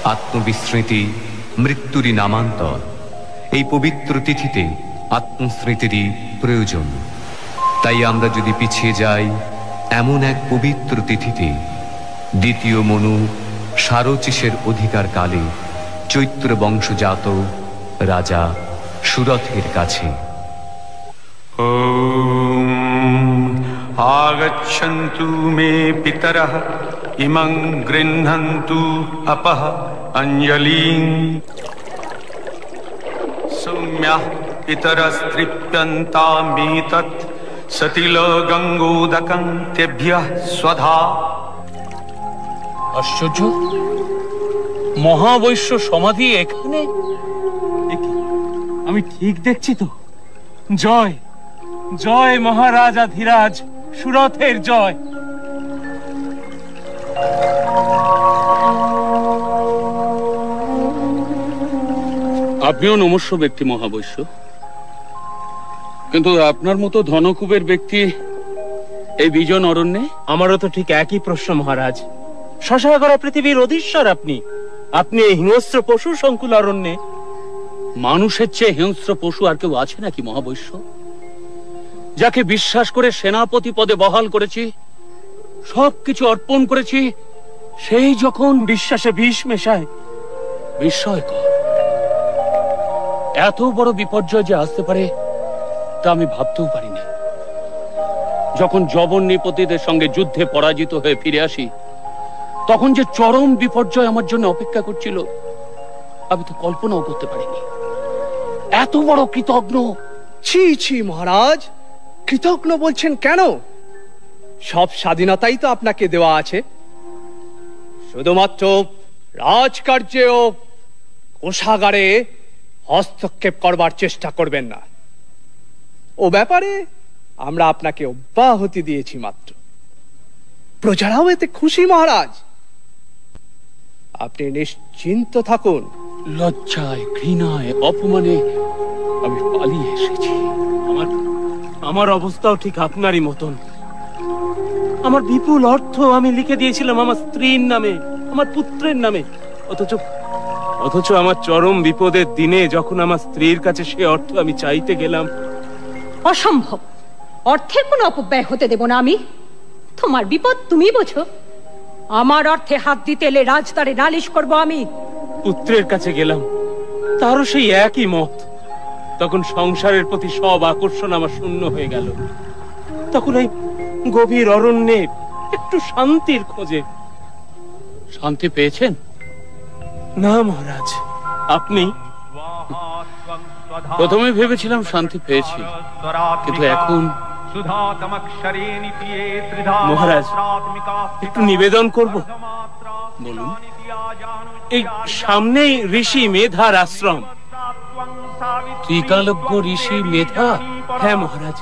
আত্মবিস্মৃতি মৃত্যুরই নামান্তর। এই পবিত্র তিথিতে আত্মস্মৃতিরই প্রয়োজন। তাই আমরা যদি পিছিয়ে যাই এমন এক পবিত্র তিথিতে, দ্বিতীয় মনু সারচিসের অধিকার কালে চৈত্র বংশজাত রাজা সুরথের কাছে। আগচ্ছন্তু মে পিতরঃ ইমং গৃহ্ণন্তু আপঃ অঞ্জলিং। সৌম্যাঃ পিতরস্তৃপ্যন্তামেতৎ সতিল গঙ্গোদকং তেভ্যঃ স্বধা। আশ্চর্য, মহাবৈশ্য সমাধি এখানে? আমি ঠিক দেখছি তো? জয় জয় মহারাজা ধীরাজ, সুরথের জয়। আপনিও নমস্য ব্যক্তি মহাবৈশ্য, কিন্তু আপনার মতো ধনকুবের ব্যক্তি এই বিজন অরণ্যে? আমারও তো ঠিক একই প্রশ্ন মহারাজ। শশাগরা পৃথিবীর অধীশ্বর আপনি, আপনি এই হিংস্র পশু সংকুল অরণ্যে। মানুষের চেয়ে হিংস্র পশু আর কেউ আছে নাকি মহাবৈশ্য? যাকে বিশ্বাস করে সেনাপতি পদে বহাল করেছি, সবকিছু অর্পণ করেছি, সেই যখন বিশ্বাসে বিষ মেশায়। বিস্ময়কর, এত বড় বিপর্যয় যে আসতে পারে তা আমি ভাবতেও পারিনি। যখন জবন্নিপতিদের সঙ্গে যুদ্ধে পরাজিত হয়ে ফিরে আসি, তখন যে চরম বিপর্যয় আমার জন্য অপেক্ষা করছিল আমি তো কল্পনাও করতে পারিনি। এত বড় কৃতজ্ঞ। ছি ছি মহারাজ, কৃতজ্ঞ বলছেন কেন? সব স্বাধীনতাই তো আপনাকে দেওয়া আছে। শুধুমাত্র রাজকার্যে ও কোষাগারে হস্তক্ষেপ করবার চেষ্টা করবেন না। ও ব্যাপারে আমরা আপনাকে অব্যাহতি দিয়েছি মাত্র। প্রজারাও এতে খুশি মহারাজ, আপনি নিশ্চিন্ত থাকুন। লজ্জায়, ঘৃণায়, অপমানে আমি পালিয়ে এসেছি। আমার অবস্থাও ঠিক আপনারই মতন। আমার বিপুল অর্থ আমি লিখে দিয়েছিলাম আমার স্ত্রীর নামে, আমার পুত্রের নামে। অথচ আমার চরম বিপদের দিনে যখন আমার স্ত্রীর কাছে সে অর্থ আমি চাইতে গেলাম। অসম্ভব, অর্থের কোনো অপব্যয় হতে দেব না আমি। তোমার বিপদ তুমি বোঝো, আমার অর্থে হাত দিতে এলে রাজদারে নালিশ করব আমি। পুত্রের কাছে গেলাম, তারও সেই একই মত। তখন সংসারের প্রতি সব আকর্ষণ আমার শূন্য হয়ে গেল। তখন এই গভীর অরণ্যে একটু শান্তির খোঁজে। শান্তি পেয়েছেন? না মহারাজ, আপনি? প্রথমে ভেবেছিলাম শান্তি পেয়েছি, কিন্তু এখন। মহারাজ, একটু নিবেদন করব। বলুন। এই সামনেই ঋষি মেধার আশ্রম। ত্রিকালজ্ঞ ঋষি মেধা? হ্যাঁ মহারাজ,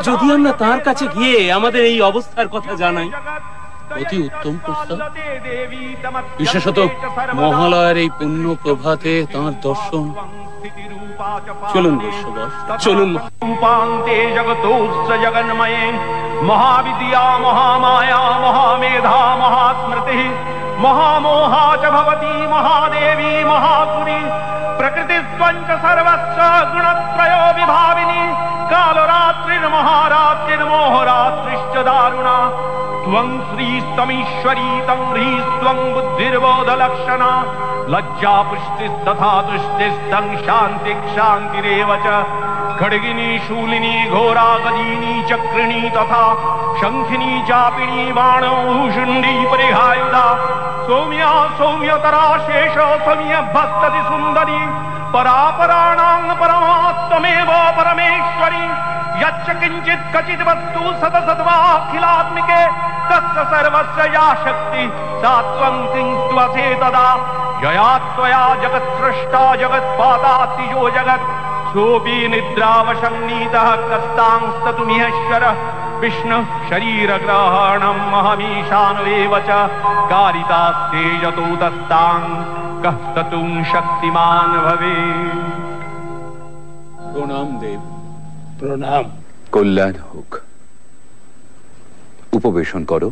যদি আমরা তার কাছে গিয়ে আমাদের এই অবস্থার কথা জানাই। অতি উত্তম প্রস্তাব। বিশেষত মহালয়ের এই পুণ্য প্রভাতে তাঁর দর্শন। চলুন বৈশ্যবর, চলুন। রূপান্তে জগতোস্য জগন্ময়ে মহাবিদ্যা মহামায়া মহামেধা মহাস্মৃতি মহামোহা চ ভবতি মহাদেবী মহাসুরি প্রকৃতিস্ত্বঞ্চ সর্বস্য গুণত্রയോ বিভাবিনী কালরাত্রির্মহারাত্রির্মোহরাত্রিশ্চ দারুণা त्वं श्रीस्तमीश्वरी तं ह्रीस्त्वं बुद्धिर्बोधलक्षणा लज्जा पुष्टिस्तथा तुष्टिस्तं शान्तिरेव च खड्गिनी शूलिनी घोरा गदिनी चक्रिणी तथा शंखिनी चापिनी बाणौषुण्डी परिहायुधा सौम्या सौम्यतरा शेष सौम्यभस्तति सुन्दरी परापराणां परमात्मेव परमेश्वरी यच्च किंचित् कचित् वस्तु सतसद्वाखिलात्मिके तस्य सर्वस्य या शक्ति सा त्वं किंस्त्वसे तदा यया त्वया जगत्सृष्टा जगत्पादातिजो जगत् सोऽपि निद्रावशन्नीतः कस्तांस्ततुमिहेश्वरः विष्णु शरीरग्रहणम् अहमीशानवेव च कारितास्ते यतो दस्तां कः ततुं शक्तिमान् भवेत्। প্রণাম দেব। প্রণাম। কল্যাণ হোক। উপবেশন করো।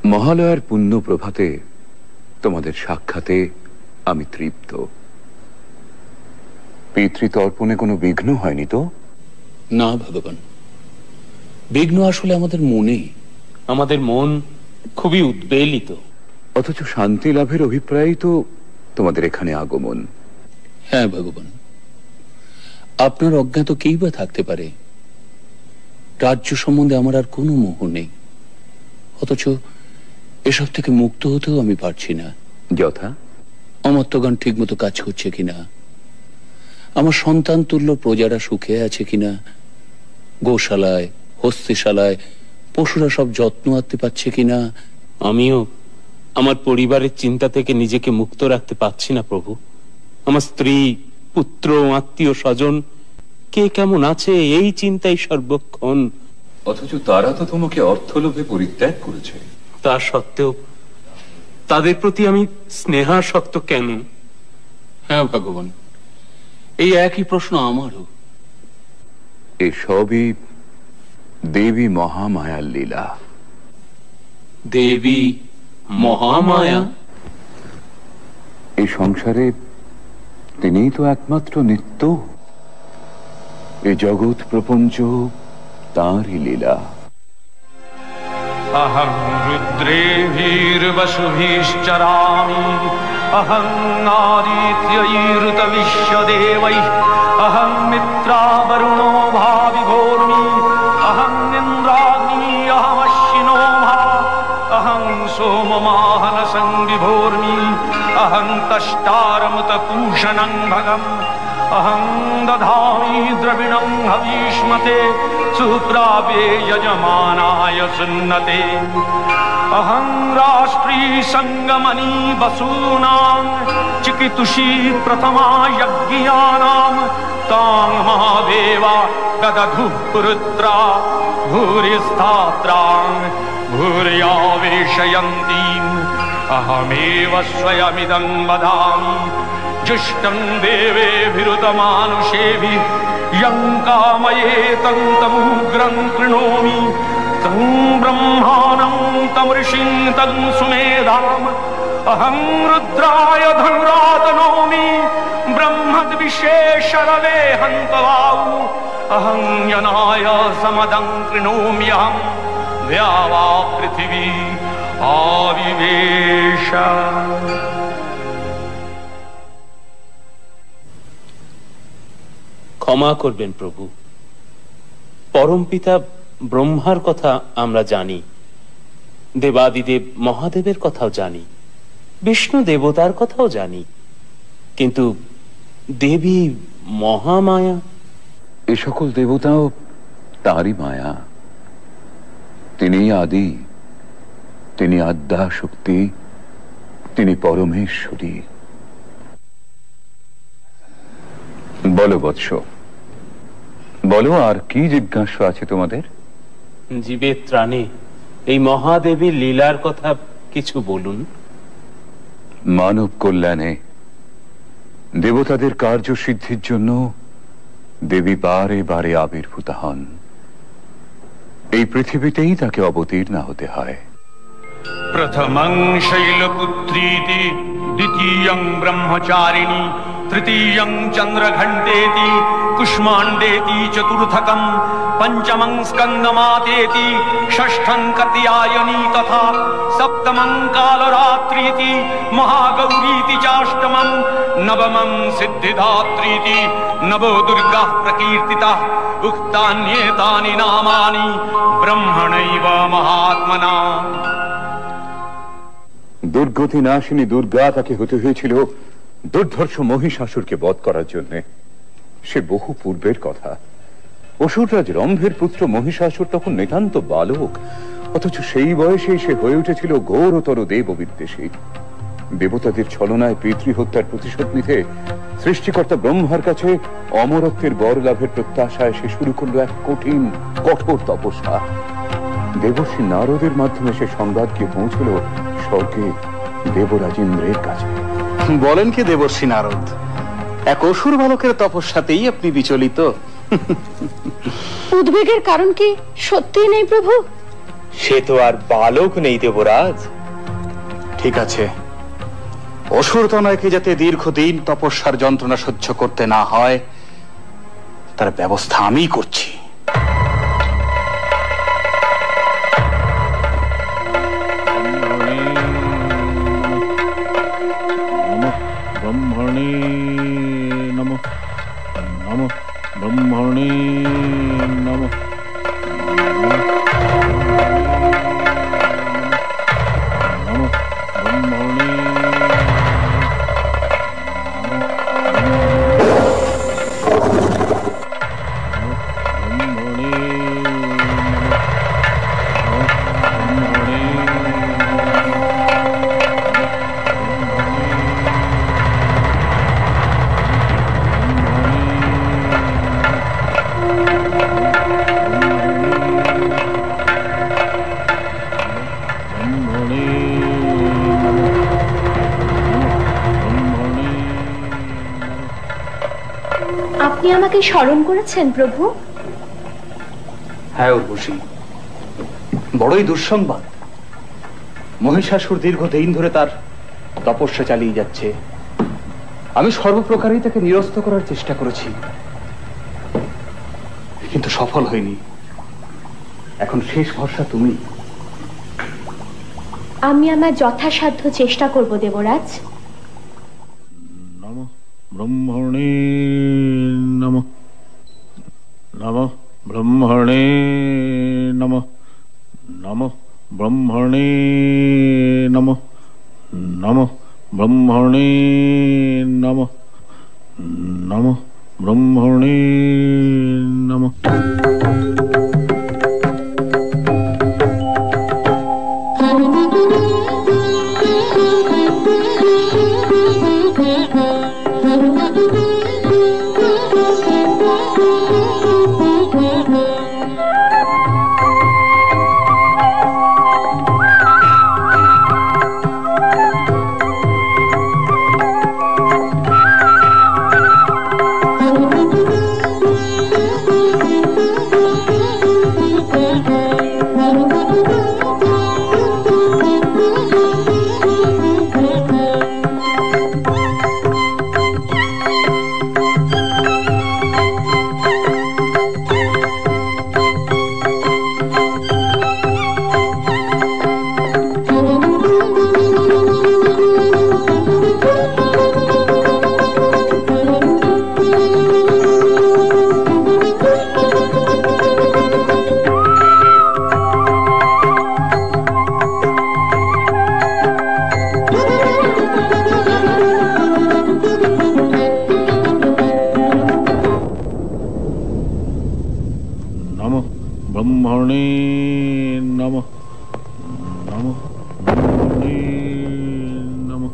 মহালয়ার পুণ্য প্রভাতে তোমাদের সাক্ষাতে আমি তৃপ্ত। পিতৃতর্পণে কোনো বিঘ্ন হয়নি তো? না ভগবান, বিঘ্ন আসলে আমাদের মনে। আমাদের মন খুবই উদ্বেলিত। অথচ শান্তি লাভের অভিপ্রায়ই তো তোমাদের এখানে আগমন। হ্যাঁ ভগবান, আপনার অজ্ঞাত কেই বা থাকতে পারে। রাজ্য সম্বন্ধে আমার আর কোনো মোহ নেই, অথচ এসব থেকে মুক্ত হতেও আমি পারছি না। যথা? অমর্ত্যগণ ঠিক মতো কাজ করছে কিনা, আমার সন্তান তুল্য প্রজারা সুখে আছে কিনা, গোশালায় হস্তিশালায় পশুরা সব যত্ন আনতে পারছে কিনা। আমিও আমার পরিবারের চিন্তা থেকে নিজেকে মুক্ত রাখতে পারছি না প্রভু। আমার স্ত্রী, পুত্র, আত্মীয় স্বজন কে কেমন আছে এই চিন্তাই সর্বক্ষণ। অথচ তারা তো তোমাকে অর্থলোভে পরিত্যাগ করেছে। তা সত্ত্বেও তাদের প্রতি আমি স্নেহাসক্ত কেন? হ্যাঁ ভগবান, এই একই প্রশ্ন আমারও। এসবই দেবী মহামায়ার লীলা। দেবী মহামায়া? এই সংসারে তিনিই তো একমাত্র নিত্য। এই জগৎ প্রপঞ্চ তাঁরই লীলা। अहं रुद्रेभिर्वसुभिश्चरामि, अहं आदित्यैरुतविश्वदेवैः, अहं मित्रावरुणो भाविभोर्मि, अहं इन्द्राग्नि अहमश्विनो भा, अहं सोममाहनसंविभोर्मि, अहं तष्टारमुतपूषणं भगम्, अहं दधामि द्रविणं हवीष्मते, सुप्राप्ये यजमानाय सुन्नते। अहं राष्ट्री संगमनी वसूनां, चिकितुषी प्रथमा यज्ञानां, तां महादेवा ददधुः पुरुत्रा, भूरिस्थात्रां भूर्यावेशयन्तीम्, अहमेव स्वयमिदं वदामि। जुष्टं देवेभिरुतमानुषेभिः, यं कामयेतं तमुग्रं कृणोमि। तं ब्रह्माणं तं ऋषिं तं सुमेधाम्, अहं रुद्राय धनुरातनोमि। ब्रह्मद्विशेषरवे हन्तवाउ, अहं यनाय समदं कृणोम्यहं। द्यावा पृथिवी आविवेश। ক্ষমা করবেন প্রভু, পরমপিতা ব্রহ্মার কথা আমরা জানি, দেবাদিদেব মহাদেবের কথাও জানি, বিষ্ণু দেবতার কথাও জানি, কিন্তু দেবী মহামায়া? এ সকল দেবতাও তারই মায়া। তিনি আদি, তিনি আদ্যা শক্তি, তিনি পরমেশ্বরী। বলো বৎস, বলো আর কি জিজ্ঞাসা আছে তোমাদের? জীবের ত্রাণে এই মহাদেবীর লীলার কথা কিছু বলুন। মানব কল্যাণে দেবতাদের কার্যসিদ্ধির জন্য দেবী বারে বারে আবির্ভূত হন। এই পৃথিবীতেই তাকে অবতীর্ণা হতে হয়। प्रथमं शैलपुत्रीति, द्वितीयं ब्रह्मचारिणी, तृतीयं चन्द्रघण्टेति, कुष्माण्डेति, चतुर्थकं पञ्चमं स्कन्दमातेति, षष्ठं कात्यायनी तथा, सप्तमं कालरात्रीति, महागौरीति चाष्टमं, नवमं सिद्धिदात्रीति, नवो दुर्गाः प्रकीर्तिताः। उक्तान्येतानि नामानि ब्रह्मणैव महात्मना। দুর্গতি নাশিনী দুর্গা তাকে হতে হয়েছিল দুর্ধর্ষ মহিষাসুরকে বধ করার জন্য। সে বহু পূর্বের কথা। অসুররাজ রম্ভের পুত্র মহিষাসুর তখন নিতান্ত বালক, অথচ সেই বয়সেই সে হয়ে উঠেছিল ঘোরতর দেব বিদ্বেষী। দেবতাদের ছলনায় পিতৃহত্যার প্রতিশোধ নিতে সৃষ্টিকর্তা ব্রহ্মার কাছে অমরত্বের বর লাভের প্রত্যাশায় সে শুরু করলো এক কঠিন কঠোর তপস্যা। দেবর্ষি নারদের মাধ্যমে সে সংবাদ গিয়ে পৌঁছল স্বর্গে দেবরাজ ইন্দ্রের কাছে। বলেন কি দেবর্ষি নারদ, এক অসুর বালকের তপস্যাতেই আপনি বিচলিত? উদ্বেগের কারণ কি সত্যিই নেই প্রভু? সে তো আর বালক নেই দেবরাজ। ঠিক আছে, অসুর তনয়কে যাতে দীর্ঘদিন তপস্যার যন্ত্রণা সহ্য করতে না হয় তার ব্যবস্থা আমি করছি। ব্রহ্মণে নমঃ, নমঃ ব্রহ্মণে নমঃ। আপনি আমাকে স্মরণ করেছেন প্রভু? হ্যাঁ উর্বশী, বড়ই দুঃসংবাদ। মহিষাসুর দীর্ঘদিন ধরে তার তপস্যা চালিয়ে যাচ্ছে। আমি সর্বপ্রকারেই তাকে নিরস্ত করার চেষ্টা করেছি, কিন্তু সফল হয়নি। এখন শেষ ভরসা তুমি। আমি আমার যথাসাধ্য চেষ্টা করব দেবরাজ। নমঃ ব্রহ্মণে নমঃ, নমঃ ব্রহ্মণে নমঃ, নমঃ ব্রহ্মণে নমঃ, নমঃ ব্রহ্মণে নমঃ, নমঃ ব্রহ্মণে নমঃ। ব্রহ্মণে নমঃ, নমঃ ব্রহ্মণে নমঃ,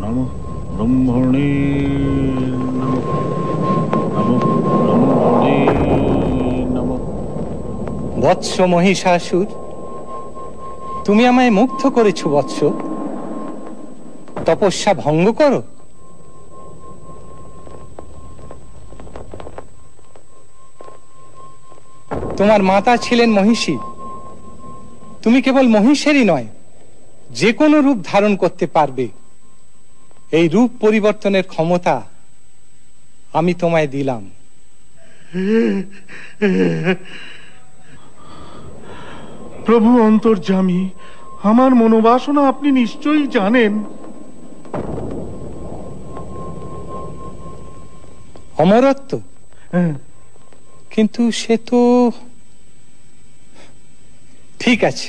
নমঃ ব্রহ্মণে নমঃ, নমঃ ব্রহ্মণে নমঃ। বৎস মহিষাসুর, তুমি আমায় মুগ্ধ করেছো বৎস। তপস্যা ভঙ্গ করো। তোমার মাতা ছিলেন মহিষী। তুমি কেবল মহিষেরই নয়, যে কোনো রূপ ধারণ করতে পারবে। এই রূপ পরিবর্তনের ক্ষমতা আমি তোমায় দিলাম। প্রভু অন্তর্যামী, আমার মনোবাসনা আপনি নিশ্চয়ই জানেন। অমরত্ব? কিন্তু সে তো ঠিক আছে।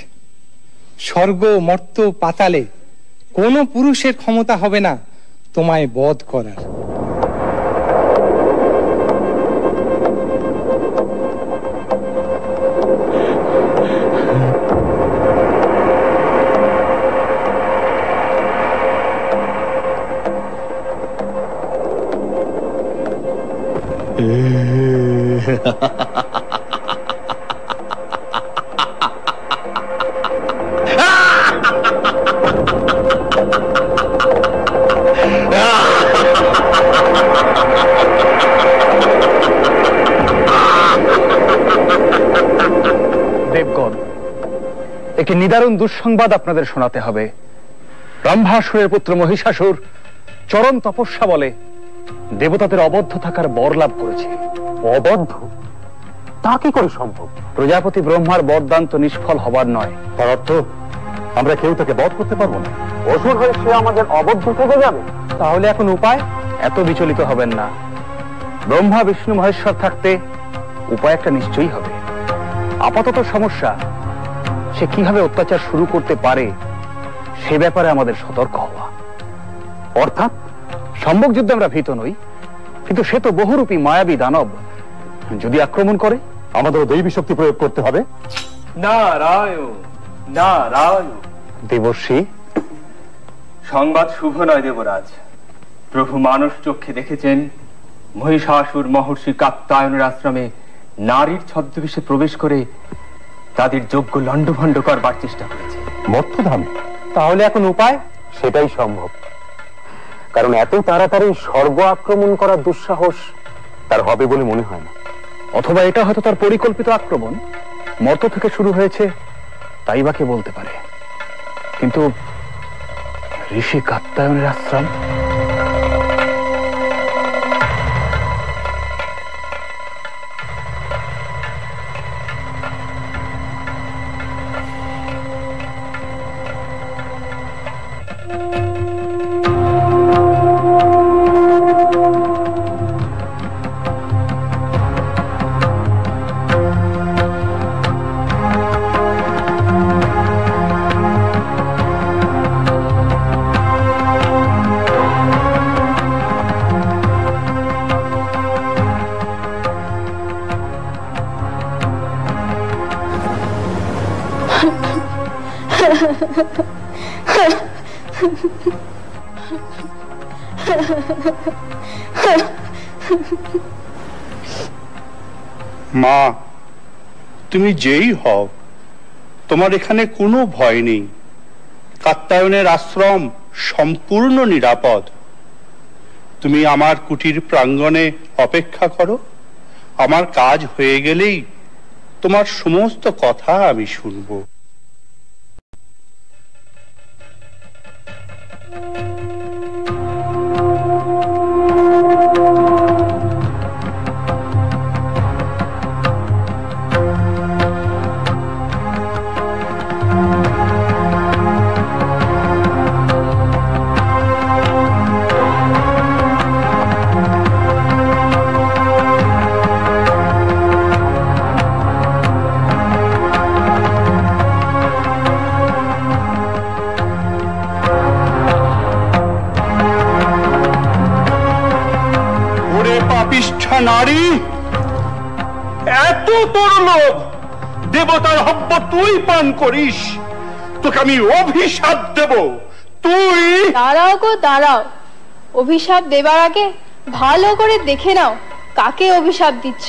স্বর্গ, মর্ত্য, পাতালে কোনো পুরুষের ক্ষমতা হবে না তোমায় বধ করার। দেবগণ, একটি নিদারুণ দুঃসংবাদ আপনাদের শোনাতে হবে। ব্রহ্মাসুরের পুত্র মহিষাসুর চরম তপস্যা বলে দেবতাদের অবদ্ধ থাকার বর লাভ করেছে। অবদ্ধ? তা কি করে সম্ভব? প্রজাপতি ব্রহ্মার বরদান তো নিষ্ফল হবার নয়। তার অর্থ আমরা কেউ তাকে বধ করতে পারবো না। অসুর হয়ে সে আমাদের অবদ্ধ থেকে যাবে। তাহলে এখন উপায়? এত বিচলিত হবেন না। ব্রহ্মা বিষ্ণু মহেশ্বর থাকতে উপায় একটা নিশ্চয়ই হবে। আপাতত সমস্যা সে কিভাবে অত্যাচার শুরু করতে পারে সে ব্যাপারে আমাদের সতর্ক হওয়া। অর্থাৎ সম্মুখ যুদ্ধে আমরা ভীত নই, কিন্তু সে তো বহুরূপী মায়াবী দানব। যদি আক্রমণ করে আমাদেরও দৈবী শক্তি প্রয়োগ করতে হবে। নারায়ণ নারায়ণ। দেবর্ষি, সংবাদ শুভ নয় দেবরাজ। প্রভু মানস চক্ষে দেখেছেন মহিষাসুর মহর্ষি কাত্যায়নের আশ্রমে নারীর ছদ্মবেশে প্রবেশ করে তাদের যোগ্য লণ্ডভণ্ড করবার চেষ্টা করেছে। মর্তধামে? তাহলে এখন উপায়? সেটাই সম্ভব, কারণ এত তাড়াতাড়ি স্বর্গ আক্রমণ করার দুঃসাহস তার হবে বলে মনে হয় না। অথবা এটা হয়তো তার পরিকল্পিত আক্রমণ, মর্ত থেকে শুরু হয়েছে, তাই বা কে বলতে পারে। কিন্তু ঋষি কাত্যায়নের আশ্রম, মা, তুমি যেই হও, তোমার এখানে কোনো ভয় নেই। কাত্যায়নের আশ্রম সম্পূর্ণ নিরাপদ। তুমি আমার কুটির প্রাঙ্গণে অপেক্ষা করো। আমার কাজ হয়ে গেলেই তোমার সমস্ত কথা আমি শুনবো। নারী, এত তোর লোভ, দেবতার হব্য তুই পান করিস, তোকে আমি অভিশাপ দেব। তুই দাঁড়াও গো দাঁড়াও, অভিশাপ দেবার আগে ভালো করে দেখে নাও কাকে অভিশাপ দিচ্ছ।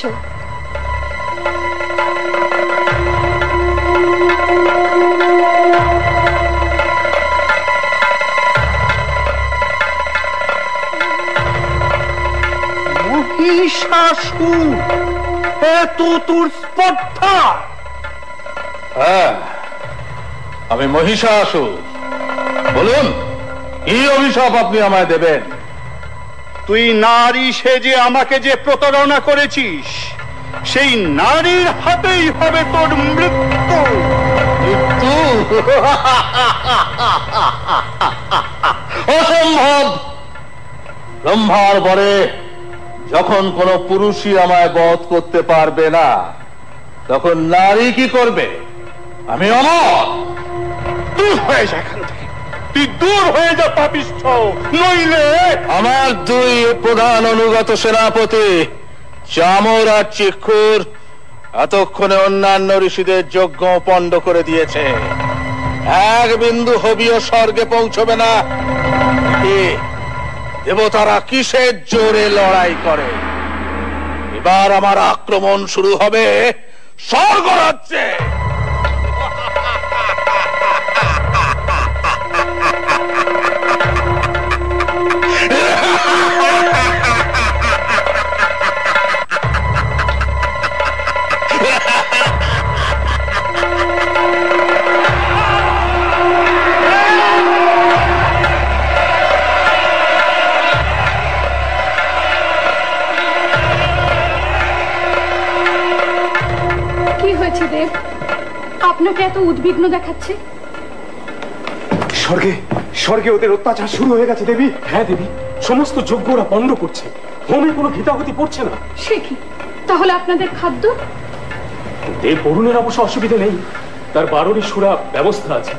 মহিষাসুর, এত তোর স্পর্ধা? হ্যাঁ, আমি মহিষাসুর। বলুন, কি অভিশাপ আপনি আমায় দেবেন? তুই নারী সেজে আমাকে যে প্রতারণা করেছিস, সেই নারীর হাতেই হবে তোর মৃত্যু। মৃত্যু? অসম্ভব। ব্রহ্মার বরে যখন কোন পুরুষই আমায় বধ করতে পারবে না, তখন নারী কি করবে? আমি অমর। দূর হয়ে যা এখান থেকে, তুই দূর হয়ে যা পাপিষ্ঠ, নইলে আমার দুই প্রধান অনুগত সেনাপতি চামর আর চিক্ষুর এতক্ষণে অন্যান্য ঋষিদের যজ্ঞ পণ্ড করে দিয়েছে। এক বিন্দু হবিও স্বর্গে পৌঁছবে না। দেবতারা কিসের জোরে লড়াই করে? এবার আমার আক্রমণ শুরু হবে স্বর্গরাজ্যে। আপনাকে এত উদ্বিগ্ন দেখাচ্ছে? স্বর্গে স্বর্গে ওদের অত্যাচার শুরু হয়ে গেছে দেবী। হ্যাঁ দেবী, সমস্ত যজ্ঞরা পণ্ড করছে, হোমে কোনো ঘৃতাহুতি পড়ছে না। সে কি? তাহলে আপনাদের খাদ্য? দেব বরুণের অবশ্য অসুবিধা নেই, তার 12টি সুরা ব্যবস্থা আছে।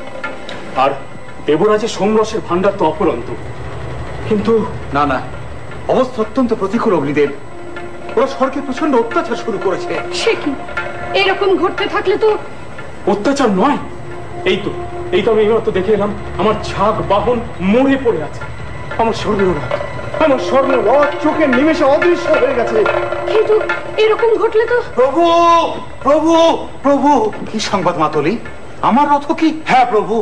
আর দেবরাজের সোমরসের ভান্ডার তো অপরন্ত। কিন্তু না না, অবস্থা অত্যন্ত প্রতিকূল অগ্নিদেব। ওরা স্বর্গে প্রচন্ড অত্যাচার শুরু করেছে। সে কি? এরকম ঘটতে থাকলে তো অত্যাচার নয়, এই তো আমি এইমাত্র দেখে এলাম আমার ঝাঁক বাহন মরে পড়ে আছে। আমার স্বর্ণরথ চোখের নিমেষে অদৃশ্য হয়ে গেছে। কিন্তু এরকম ঘটলে তো। প্রভু প্রভু প্রভু, কি সংবাদ মাতলি? আমার রথ কি? হ্যাঁ প্রভু,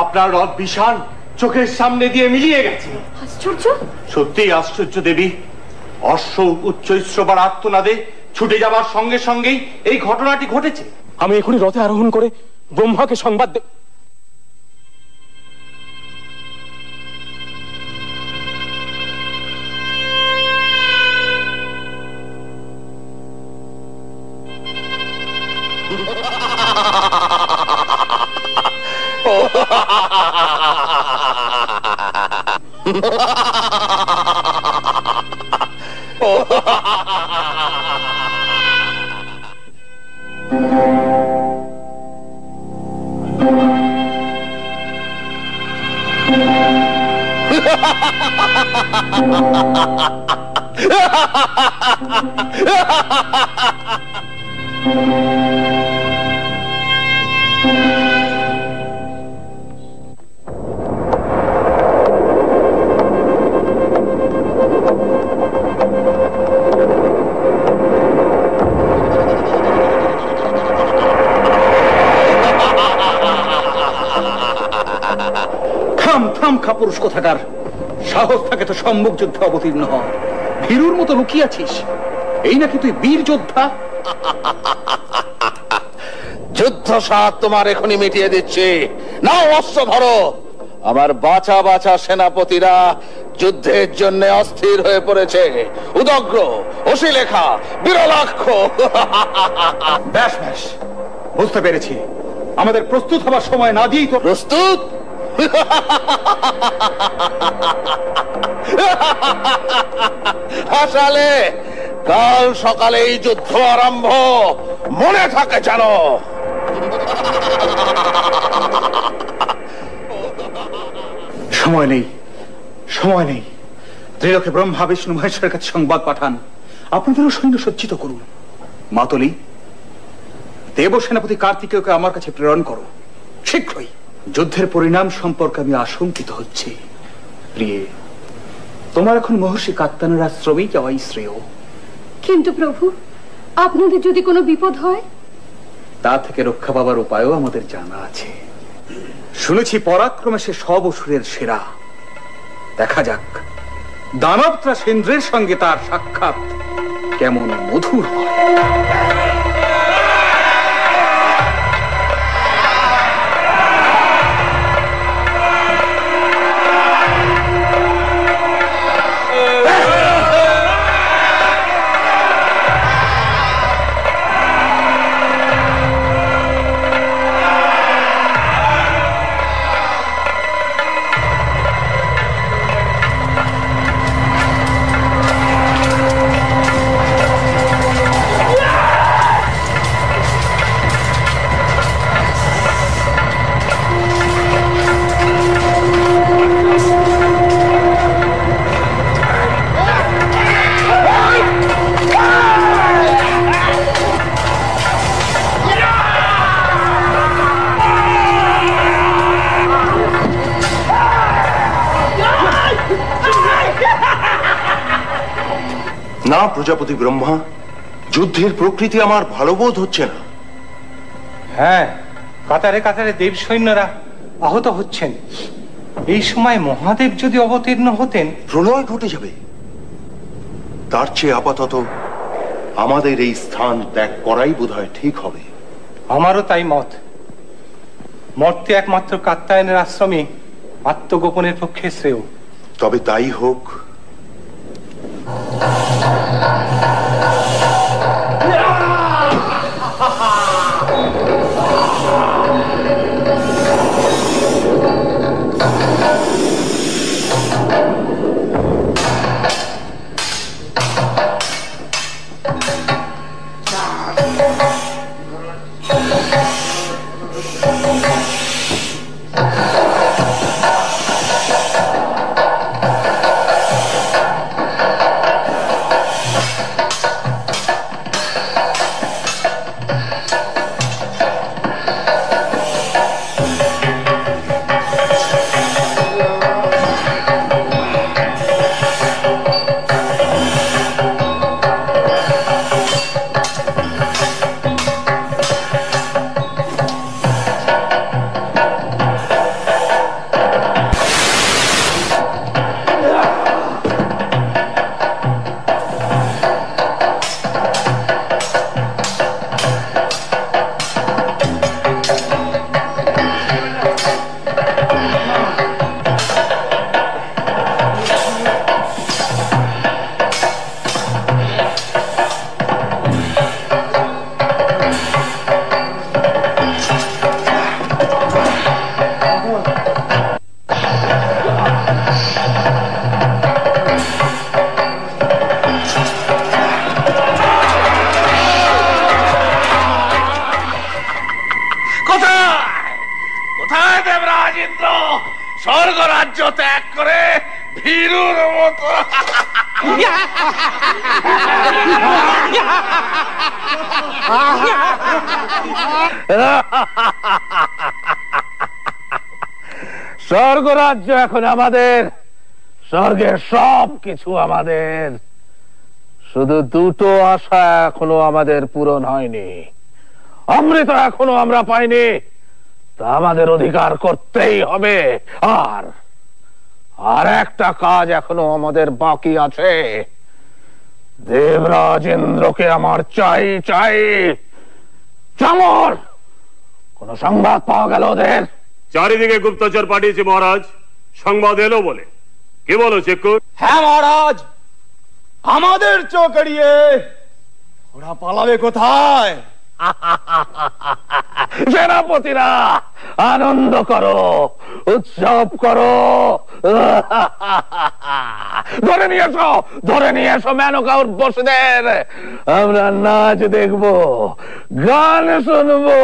আপনার রথ বিশাল চোখের সামনে দিয়ে মিলিয়ে গেছে। আশ্চর্য! সত্যিই আশ্চর্য দেবী। অশ্ব উচ্চ শ্রবার আর্তনাদে ছুটে যাবার সঙ্গে সঙ্গেই এই ঘটনাটি ঘটেছে। আমি এখনই রথে আরোহণ করে ব্রহ্মাকে সংবাদ দেব। পুরুষ কোথাকার, সাহস থাকে তো সম্মুখ যুদ্ধে অবতীর্ণ হ। ভীরুর মতো লুকিয়েছিস, এই নাকি তুই বীর যোদ্ধা? যুদ্ধ সাত তোমার এখনই মিটিয়ে দিচ্ছি। নাও অস্ত্র ধরো। আমার বাছা বাছা সেনাপতিরা যুদ্ধের জন্য অস্থির হয়ে পড়েছে। উদগ্র, অশিলেখা, বিরলাক্ষ। ব্যাস ব্যাস, বুঝতে পেরেছি। আমাদের প্রস্তুত হবার সময় না দিয়েই তো। প্রস্তুত? হাসালে, কাল সকালে এই যুদ্ধ আরম্ভ, মনে থাকে জানো। সময় নেই, সময় নেই। ত্রিলোকে ব্রহ্মা বিষ্ণু মহেশ্বরের কাছে সংবাদ পাঠান, আপনাদেরও সৈন্য সজ্জিত করুন। মাতলি, দেব সেনাপতি কার্তিকেয়কে আমার কাছে প্রেরণ করো শীঘ্রই। যুদ্ধের পরিণাম সম্পর্কে আমি আশঙ্কিত হচ্ছি। প্রিয়ে, তোমার এখন মহর্ষি কাত্তায়নের আশ্রমেই যাওয়াই শ্রেয়। কিন্তু প্রভু, আপনাদের যদি কোনো বিপদ হয়? তা থেকে রক্ষা পাবার উপায়ও আমাদের জানা আছে। শুনেছি পরাক্রমে সে সব অসুরের সেরা। দেখা যাক দানবত্রা সেন্দ্রের সঙ্গে তার সাক্ষাৎ কেমন মধুর হয়। না প্রজাপতি ব্রহ্মা, যুদ্ধের প্রকৃতি আমার ভালো বোধ হচ্ছে না। হ্যাঁ, কাতারে কাতারে দেব সৈন্যরা আহত হচ্ছেন। এই সময় মহাদেব যদি অবতীর্ণ হতেন, প্রলয় ঘটে যাবে। তার চেয়ে আপাতত আমাদের এই স্থান ত্যাগ করাই বোধহয় ঠিক হবে। আমারও তাই মত। মর্তে একমাত্র কাত্তায়নের আশ্রমে আত্মগোপনের পক্ষে শ্রেয়। তবে তাই হোক। স্বর্গ রাজ্য ত্যাগ করে ভীরুর মতো স্বর্গ রাজ্য এখন আমাদের, স্বর্গের সব কিছু আমাদের। শুধু দুটো আশা এখনো আমাদের পূরণ হয়নি, অমৃত এখনো আমরা পাইনি, তা আমাদের অধিকার করতেই হবে। আর একটা কাজ এখনো আমাদের বাকি আছে। দেবরাজ ইন্দ্রকে আমার চাই চাই। চামর, কোন সংবাদ পাওয়া গেল ওদের? চারিদিকে গুপ্তচর পাঠিয়েছে মহারাজ, সংবাদ এলো বলে। কি বলো চেক্কুর? হ্যাঁ মহারাজ, আমাদের চোখ এড়িয়ে ওরা পালাবে কোথায়? সেনাপতিরা আনন্দ করো, উৎসব করো, ধরে নিয়ে এসো মেনকা উর্বশীদের। আমরা নাচ দেখবো, গান শুনবো।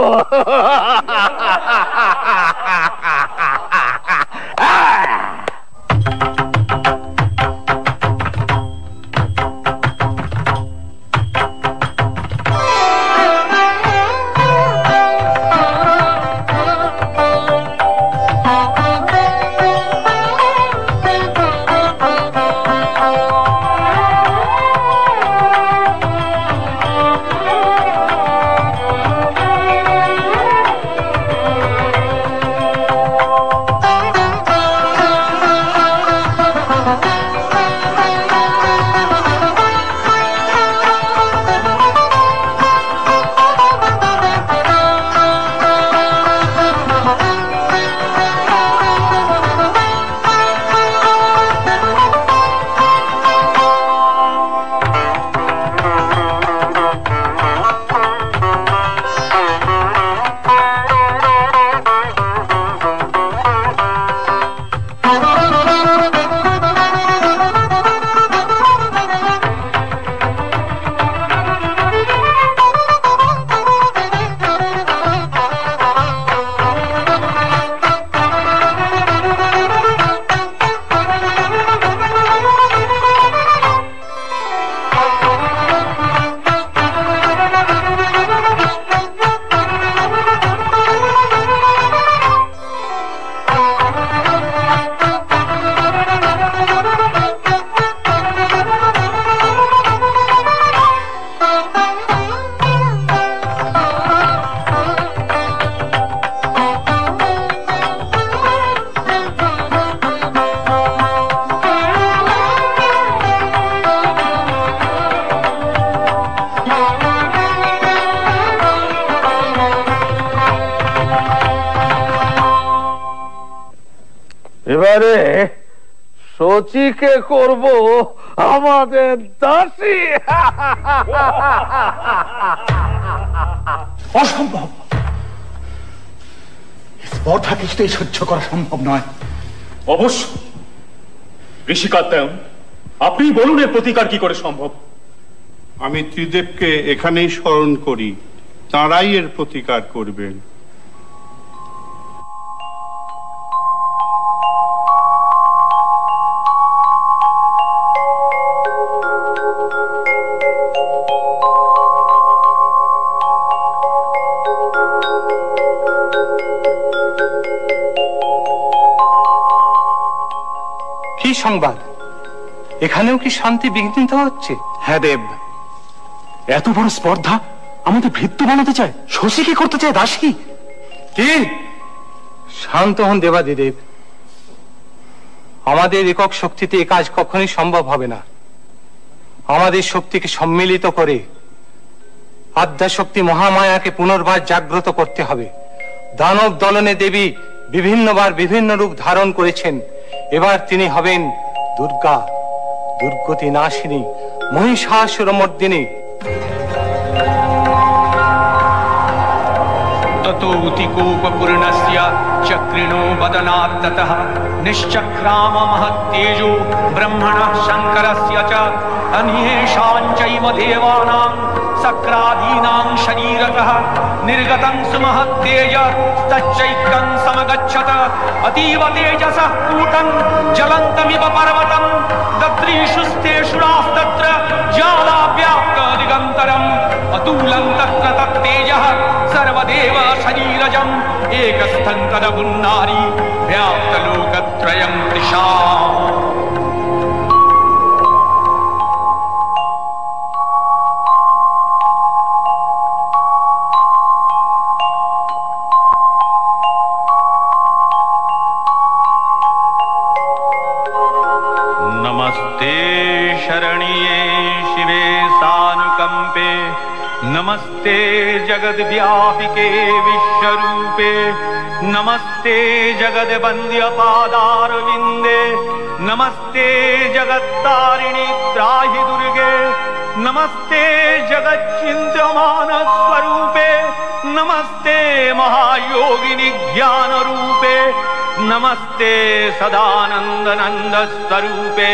এবারে শচীকে করব আমাদের দাসী। অসম্ভব, স্পর্ধা কিছুতেই সহ্য করা সম্ভব নয়। অবশ্য ঋষি কাত্যায়ন, আপনি বলুন এর প্রতিকার কি করে সম্ভব? আমি ত্রিদেবকে এখানেই স্মরণ করি, তাঁরাই এর প্রতিকার করবেন। কি সংবাদ? এখানেও কি শান্তি বিঘ্নিত হচ্ছে? হ্যাঁ দেব, এত বড় স্পর্ধা আমাদের ভৃত্য বানাতে চায়। শশী কি করতে চায়? দাসী কি? শান্ত হন দেবাদিদেব। আমাদের একক শক্তিতে এ কাজ কখনোই সম্ভব হবে না। আমাদের শক্তিকে সম্মিলিত করে আদ্যাশক্তি মহামায়াকে পুনর্বার জাগ্রত করতে হবে। দানব দলনে দেবী বিভিন্নবার বিভিন্ন রূপ ধারণ করেছেন। এবার তিনি হবেন দুর্গা, দুর্গতি নাশিনী, মহিষাসুরমর্দিনী। ततोऽतिकोपपूर्णस्य चक्रिणो वदनात्ततः निश्चक्राम महत्तेजो ब्रह्मणः शङ्करस्य च अन्येषां चैव देवानां सक्रादीनां शरीरतः निर्गतं सुमहत्तेज तच्चैकं समगच्छत अतीव तेजसः कूटं ज्वलन्तमिव पर्वतं दद्रीषुस्तेषुरास्तत्र ज्वालाव्याप्त दिगन्तरम् अतुलं तत्र तत्तेजः सर्वदेव शरीरजम् एकस्थं तदपुन्नारी व्याप्तलोकत्रयं तृषा। नमस्ते शरण्ये शिवे सानुकंपे, नमस्ते जगद्व्यापिके विश्वरूपे, नमस्ते जगद्वन्द्य पादारविन्दे, नमस्ते जगत्तारिणि त्राहि दुर्गे, नमस्ते जगच्चिन्त्यमान स्वरूपे, नमस्ते महायोगिनि ज्ञान रूपे, नमस्ते सदानंद नंद स्वरूपे,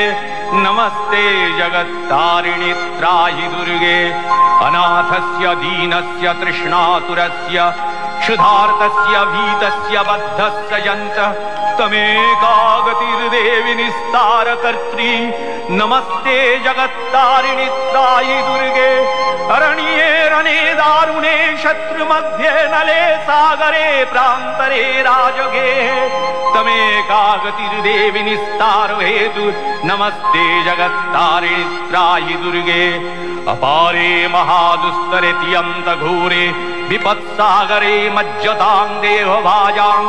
नमस्ते जगत्तारिणि त्राहि दुर्गे, अनाथस्य दीनस्य तृष्णातुरस्य क्षुधार्तस्य भीतस्य बद्धस्य यन्तः तमेका गतिर्देवि निस्तारकर्त्री, नमस्ते जगत्तारिणि त्राहि दुर्गे, अरण्ये रणे दारुणे शत्रुमध्ये नले सागरे प्रान्तरे राजगे तमेका गतिर्देवि निस्तार हेतु, नमस्ते जगत्तारिणि त्राहि दुर्गे, अपारे महादुस्तरे तियन्त घोरे विपत्सागरे मज्जतां देवभाजां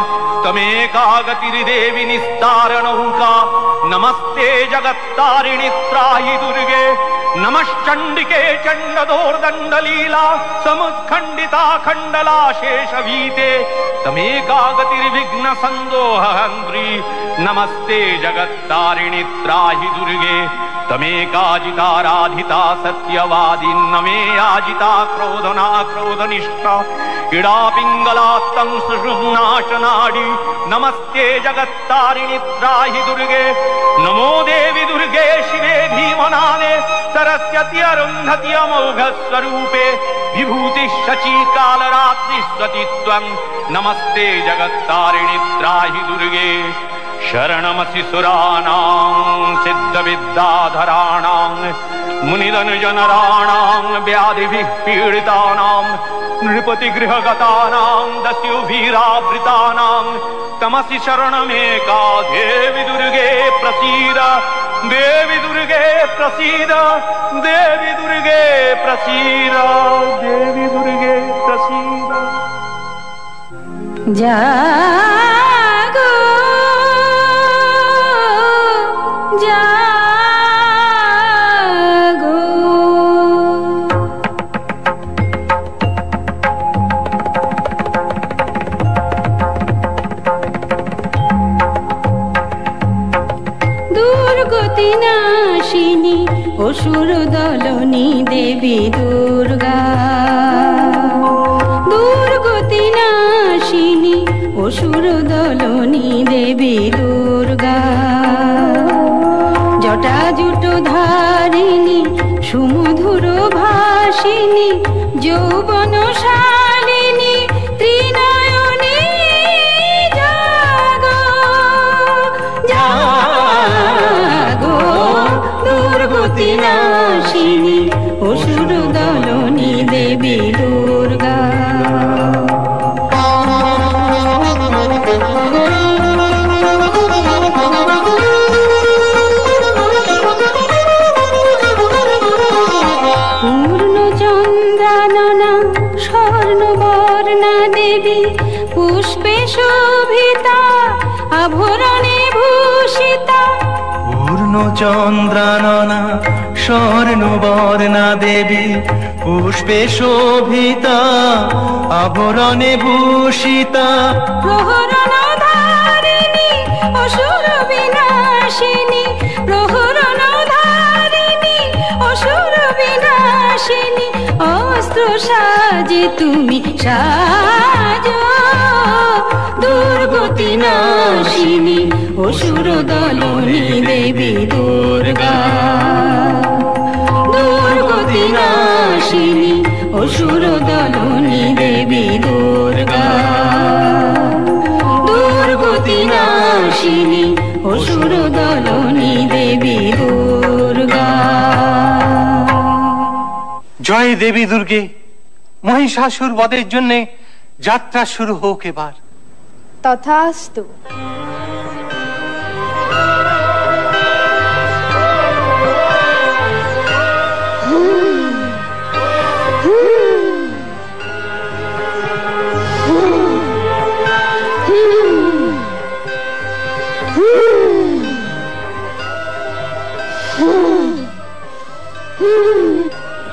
तमेका गतिर्देवि निस्तार नौका, नमस्ते जगत्तारिणि त्राहि दुर्गे, नमश्चण्डिके चण्डदोर्दण्डलीला समुत्खण्डिता खण्डला शेषभीते तमेका गतिर्विघ्न संदोहन्त्री, नमस्ते जगत्तारिणि त्राहि दुर्गे, तमेकाजिताराधिता सत्यवादी, नमे आजिता क्रोधना क्रोधनिष्ठा क्रीडा पिंगलात्तं सुषुम्नाशनाडी, नमस्ते जगत्तारिणि त्राहि दुर्गे, नमो देवी दुर्गे शिवे भीमनादे सरस्वती अरुन्धति अमोघ स्वरूपे, विभूति शची कालरात्रि स्वतित्वं, नमस्ते जगत्तारिणि त्राहि दुर्गे, शरणमसि सुराणां सिद्धविद्याधराणां मुनिधनजनराणां व्याधिभिः पीडितानां नृपतिगृहगतानां दस्युभिरावृतानां तमसि शरणमेका देवी दुर्गे प्रसीद, देवी दुर्गे प्रसीद, देवी दुर्गे प्रसीद, देवी दुर्गे प्रसीद। जागो जागो दुर्गति नाशिनी असुर दलनी देवी दुर्गा, दुर्गति नाशिनी असुर दलनी देवी दुर्गा, जटाजुट धारिणी सुमधुर भाषिणी यौवनशालिनी त्रिनयनी जागो जागो, दुर्गति नाशिनी असुर दलनी देवी दुर्गा। দেবী পুষ্পে শোভিতা আভরণে ভূষিতা পূর্ণ চন্দ্রাননা স্বর্ণবর্ণা দেবী পুষ্পে শোভিতা আভরণে ভূষিতা প্রহরণ ধারিণী অসুর বিনাশিনী প্রহরণ ধারিণী অসুর বিনাশিনী অস্ত্র সাজে তুমি সাজো দুর্গতি নাশিনী অসুর দলনী দেবী দুর্গা দুর্গতি নাশিনী অসুর দলনী দেবী দুর্গা দুর্গতি নাশিনী অসুর দলনী দেবী দুর্গা। জয় দেবী দুর্গে, মহিষাসুর বধের জন্য যাত্রা শুরু হোক এবার। তথাস্তু।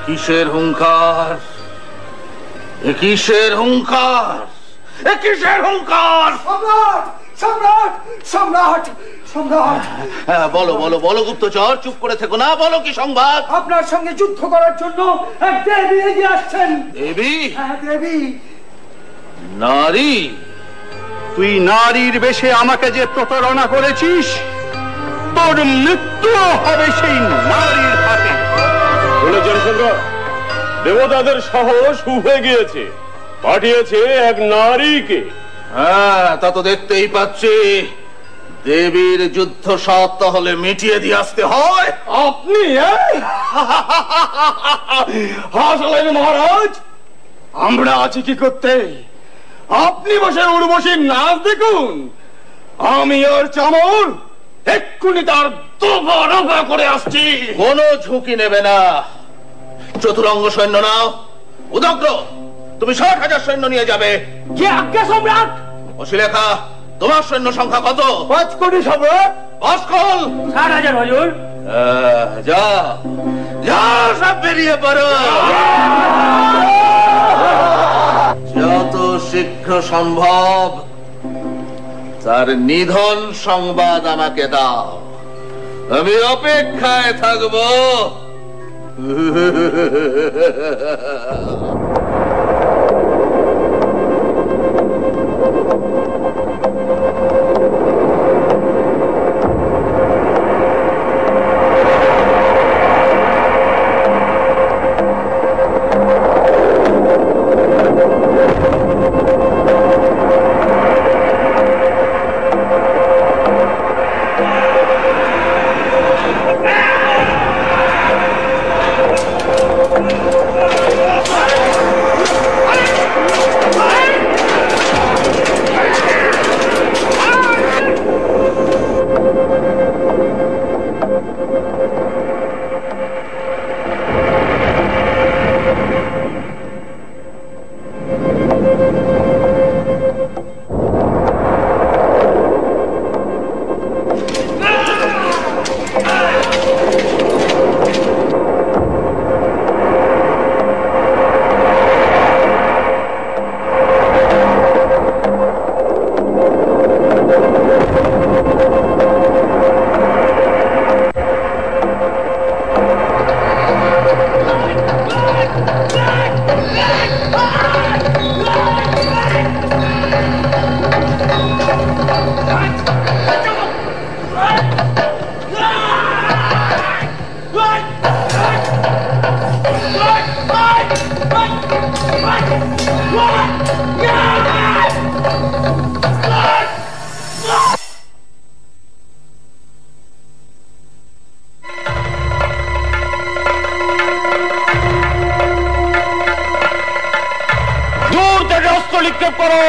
কিসের হুঙ্কার, এ কিসের হুঙ্কার, এ কিসের হুঙ্কার? সম্রাট সম্রাট সম্রাট সম্রাট। বলো বলো বলো গুপ্তচর, চুপ করে থেকো না, বলো কি সংবাদ? আপনার সঙ্গে যুদ্ধ করার জন্য এক দেবী এগিয়ে আসছেন। দেবী? হ্যাঁ দেবী। নারী? তুই নারীর বেশে আমাকে যে প্রতারণা করেছিস, তোর মৃত্যু হবে সেই নারীর হাতে। শুনেছেন সরকার, দেবতাদের সাহস উঠে গিয়েছে, পাঠিয়েছে এক নারীকে। হ্যাঁ, তা তো দেখতেই পাচ্ছি। দেবীর যুদ্ধ সাত তাহলে মিটিয়ে দিয়ে আসতে হয়। আপনি হাসলেন মহারাজ, আমরা আছি কি করতে? আপনি বসে উর্বশীর নাচ দেখুন, আমি ওর চামর এক্ষুনি তার দফা দফা করে আসছি। কোনো ঝুঁকি নেবে না। চতুরঙ্গ সৈন্য নাও। উদগ্র, তুমি ৬০,০০০ সৈন্য নিয়ে যাবে। কি আজ্ঞা সম্রাট? অশিলেখা, তোমার সৈন্য সংখ্যা কত? ৫ কোটি সম্রাট। অস্কল ৬০,০০০ হুজুর। যাও যাও, সব বেরিয়ে পড়ো। যত শীঘ্র সম্ভব তার নিধন সংবাদ আমাকে দাও, আমি অপেক্ষায় থাকবো। নিক্ষেপ করো।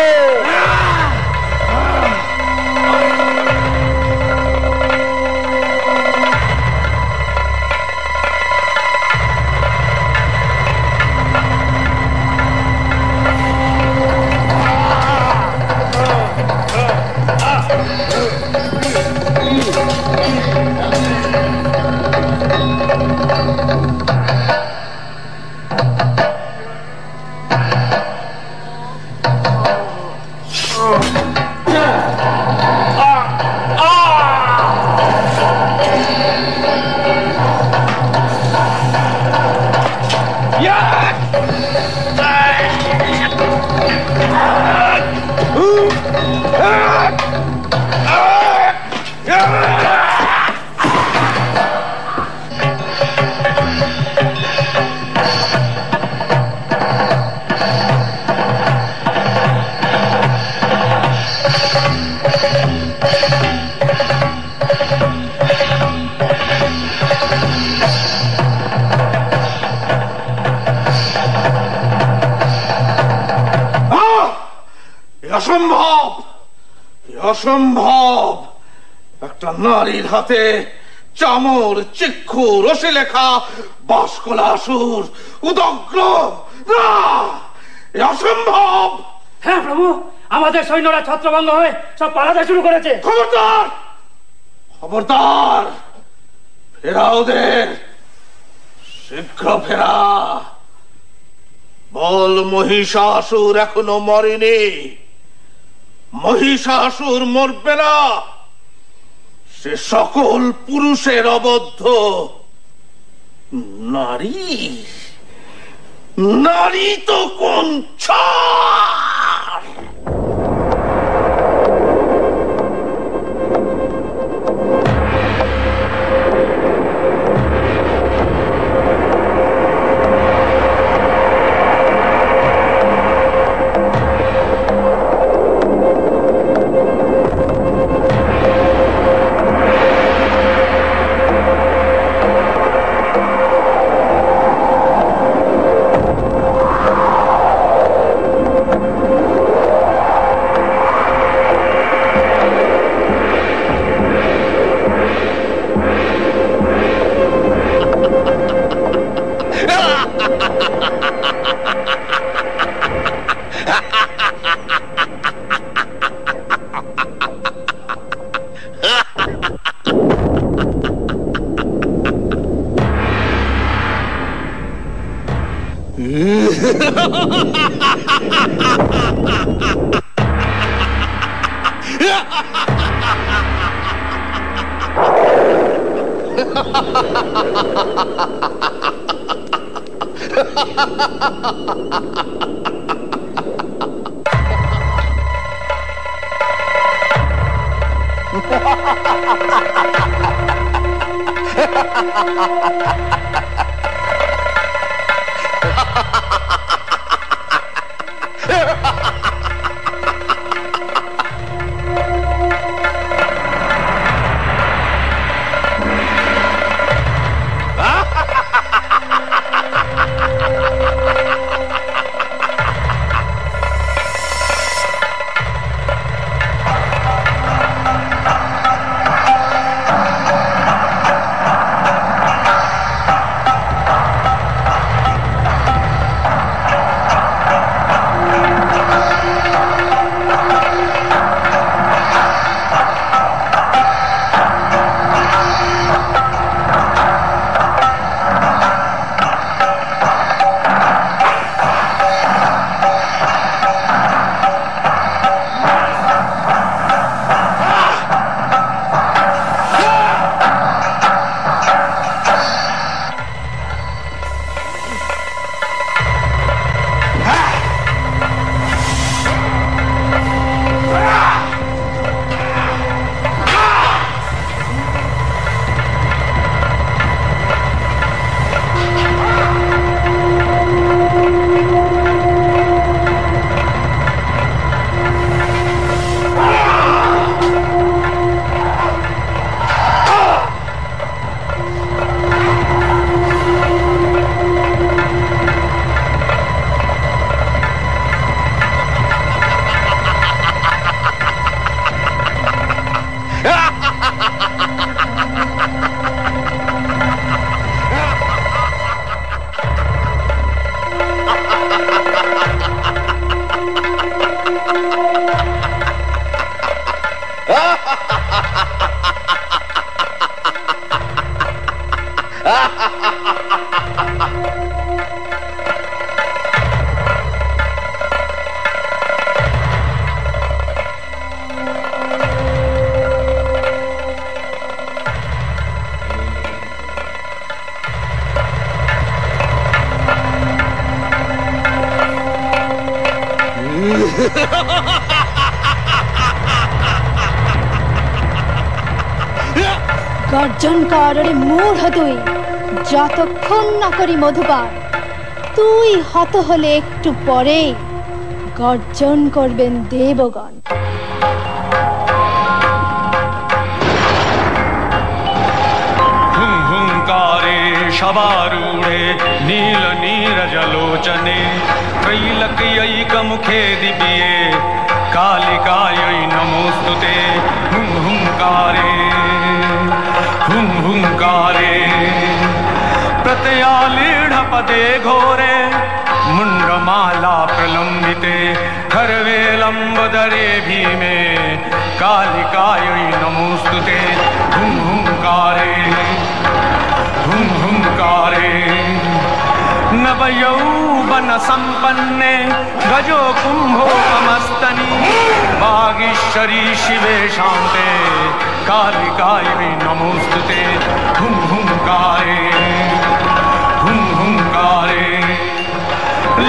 অসম্ভব, অসম্ভব। একটা নারীর হাতে চামর, চিক্ষু, রসে লেখা বাসকলাসুর উদগ্র, না, অসম্ভব। হ্যাঁ প্রভু, আমাদের সৈন্যরা ছত্রভঙ্গ হয়ে সব পালাতে শুরু করেছে। খবরদার, খবরদার, ফেরা ওদের, শীঘ্র ফেরা। বল মহিষাসুর এখনো মরেনি, মহিষাসুর মরবে না, সে সকল পুরুষের অবদ্ধ। নারী, নারী তো কোন ছাড়। গর্জন কর রে মূঢ় তুই, যতক্ষণ না করি মধুপান। তুই হত হলে একটু পরে গর্জন করবেন দেবগণ। वृषभारूढे नील नीरजलोचने त्रैलक्यैकमुखे दिव्ये कालिकायै नमोऽस्तुते हुं हुंकारे प्रतयालीढपदे घोरे मुण्डमाला प्रलम्बिते खर्वेलम्बदरे भीमे कालिकायै नमोऽस्तुते हुं हुंकारे नवयौवन सम्पन्ने गजो कुम्भो नमस्तनि वागीश्वरी शिवे शान्ते कालिकायै नमोऽस्तुते हुं हुंकारे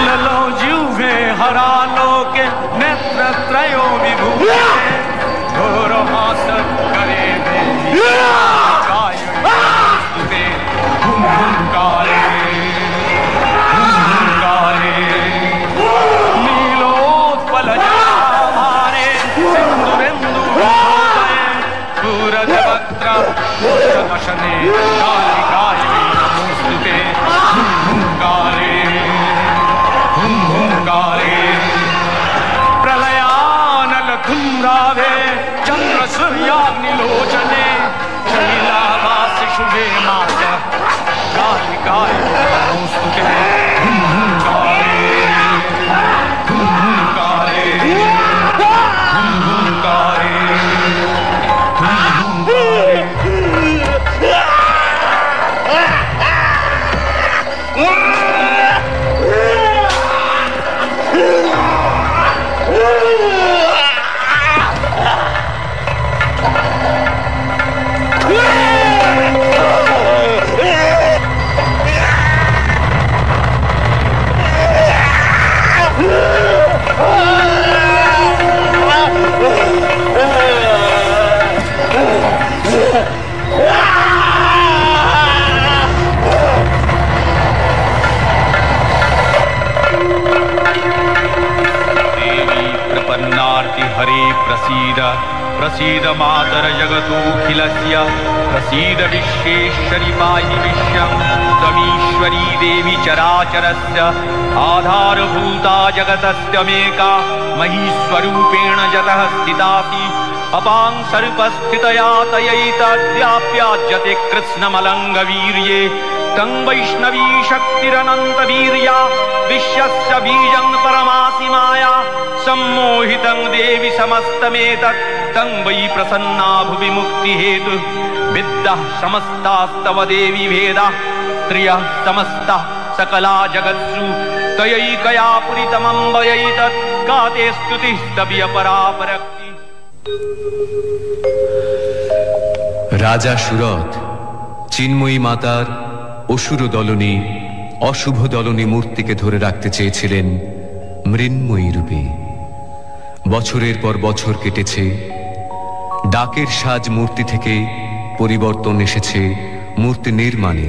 ललो जिह्वे हरालोके नेत्रत्रयो विभूते घोरहासकरे कालिकायै हुं हुंकारे नीलोत्पलजलाभारे सिन्दुरेन्दुभूतये सूरजवक्त्र पुष्पदशने कालिकायै नमोऽस्तुते हुं हुंकारे प्रलयानलधूम्रावे चन्द्रसूर्याग्निलोचने शैलावासि शुभे मास कालिकायै नमोऽस्तुते हुं हुंकारे हरे प्रसीद प्रसीद मातर जगतोऽखिलस्य प्रसीद विश्वेश्वरि पाहि विश्वं त्वमीश्वरी देवी चराचरस्य आधारभूता जगतस्त्यमेका महीस्वरूपेण जतः स्थितासि अपां सर्पस्थितया तयैतद्याप्याज्यते कृत्स्नमलङ्गवीर्ये तं वैष्णवी शक्तिरनन्तवीर्या विश्वस्य बीजं परमासि माया सम्मोहितं देवि समस्तमेतत् तं वै प्रसन्ना भुवि मुक्तिहेतुः विद्याः समस्तास्तव देवी भेदाः स्त्रियः समस्ताः सकला जगत्सु तयैकया पुरितमम्बयैतत् का ते स्तुतिस्तव्य परापरक्ति। রাজা সুরথ চিন্ময়ী মাতার অসুর দলনী অশুভ দলনী মূর্তিকে ধরে রাখতে চেয়েছিলেন মৃন্ময়ী রূপে। বছরের পর বছর কেটেছে, ডাকের সাজ মূর্তি থেকে পরিবর্তন এসেছে মূর্তি নির্মাণে।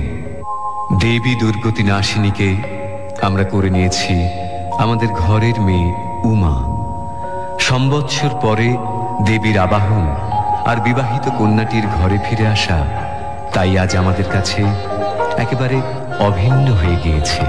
দেবী দুর্গতি নাশিনীকে আমরা করে নিয়েছি আমাদের ঘরের মেয়ে উমা। সম্বৎসর পরে দেবীর আবাহন আর বিবাহিত কন্যাটির ঘরে ফিরে আসা তাই আজ আমাদের কাছে একেবারে অভিন্ন হয়ে গিয়েছে।